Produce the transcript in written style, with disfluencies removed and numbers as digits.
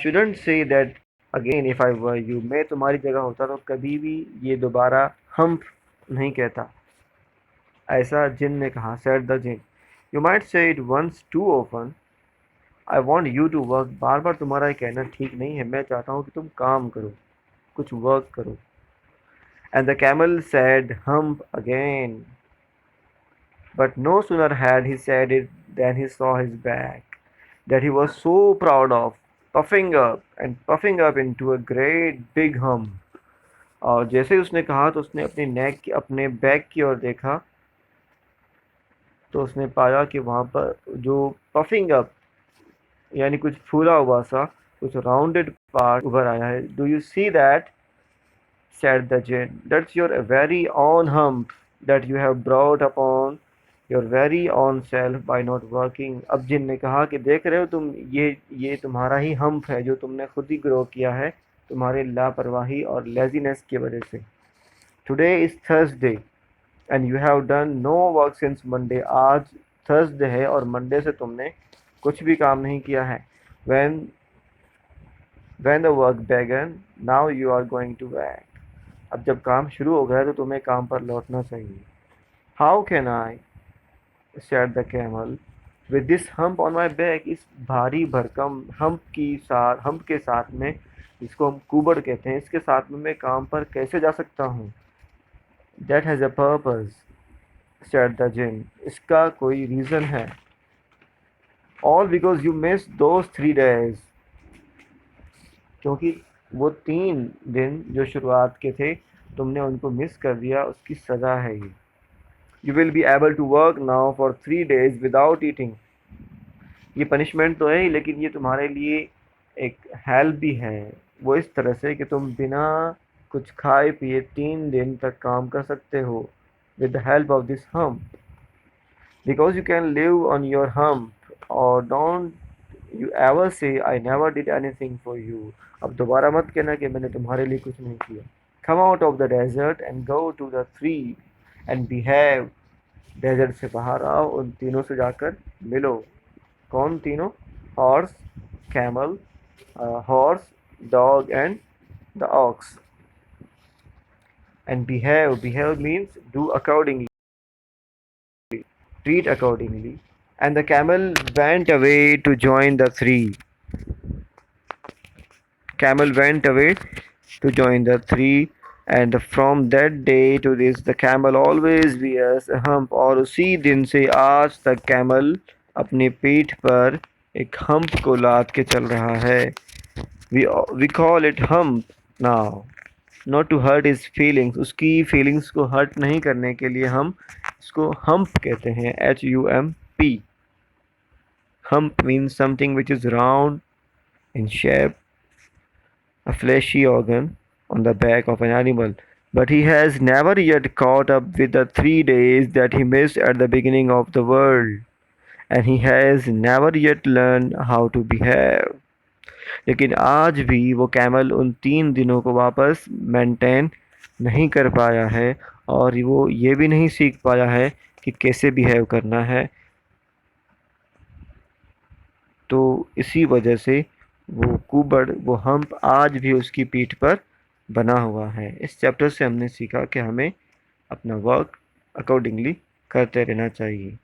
shouldn't say that again if I were you. मैं तुम्हारी जगह होता तो कभी भी ये दोबारा हम नहीं कहता। ऐसा जिन ने कहा, said the Jin. You might say it once too often. I want you to work। बार बार तुम्हारा ये कहना ठीक नहीं है, मैं चाहता हूँ कि तुम काम करो, कुछ वर्क करो। And the camel said hump again. But no sooner had he said it than he saw his back, that he was so proud of, puffing up into a great big hump। और जैसे ही उसने कहा तो उसने अपने back की ओर देखा, तो उसने पाया कि वहाँ पर जो पफिंग अप यानी कुछ फूला हुआ सा कुछ राउंडेड पार्ट उभर आया है। Do you see that, said the jinn, that's your very own hump that you have brought upon your very own self by not working। अब जिन ने कहा कि देख रहे हो तुम, ये तुम्हारा ही हम्प है जो तुमने खुद ही ग्रो किया है तुम्हारे लापरवाही और लेजीनेस की वजह से। Today is Thursday and you have done no work since Monday. आज थर्सडे है और मंडे से तुमने कुछ भी काम नहीं किया है। when the work began, now you are going to work। अब जब काम शुरू हो गया तो तुम्हें काम पर लौटना चाहिए। How can I, said the camel, with this hump on my back। इस भारी भरकम हम्प के साथ में, इसको हम कुबड़ कहते हैं, इसके साथ में मैं काम पर कैसे जा सकता हूँ। That has a purpose, said the jinn। इसका कोई रीज़न है। All because you missed those 3 days। क्योंकि वो 3 दिन जो शुरुआत के थे तुमने उनको मिस कर दिया, उसकी सज़ा है ये। You will be able to work now for 3 days without eating। ये पनिशमेंट तो है ही, लेकिन ये तुम्हारे लिए एक हेल्प भी है। वो इस तरह से कि तुम बिना कुछ खाए पिए 3 दिन तक काम कर सकते हो with the help of this hump। Because you can live on your hump। और don't you ever say I never did anything for you। अब दोबारा मत कहना कि मैंने तुम्हारे लिए कुछ नहीं किया। Come out of the desert and go to the three and behave। Desert से बाहर आओ, उन तीनों से जाकर मिलो। कौन तीनों? Horse, camel, horse, dog and the ox. And behave means do accordingly, treat accordingly। And the camel went away to join the three। Camel went away to join the three। And from that day to this the camel always wears a hump। और उसी दिन से आज तक camel अपनी पीठ पर एक हम्प को लाद के चल रहा है। We call it hump now, not to hurt his feelings। उसकी फीलिंग्स को हर्ट नहीं करने के लिए हम इसको हम्प कहते हैं, HUMP। Hump means something which is round in shape, a fleshy organ on the back of an animal। But he has never yet caught up with the 3 days that he missed at the beginning of the world। And he has never yet learned how to behave। लेकिन आज भी वो camel उन 3 दिनों को वापस maintain नहीं कर पाया है, और वो ये भी नहीं सीख पाया है कि कैसे बिहेव करना है। तो इसी वजह से वो हम्प आज भी उसकी पीठ पर बना हुआ है। इस चैप्टर से हमने सीखा कि हमें अपना वर्क अकॉर्डिंगली करते रहना चाहिए।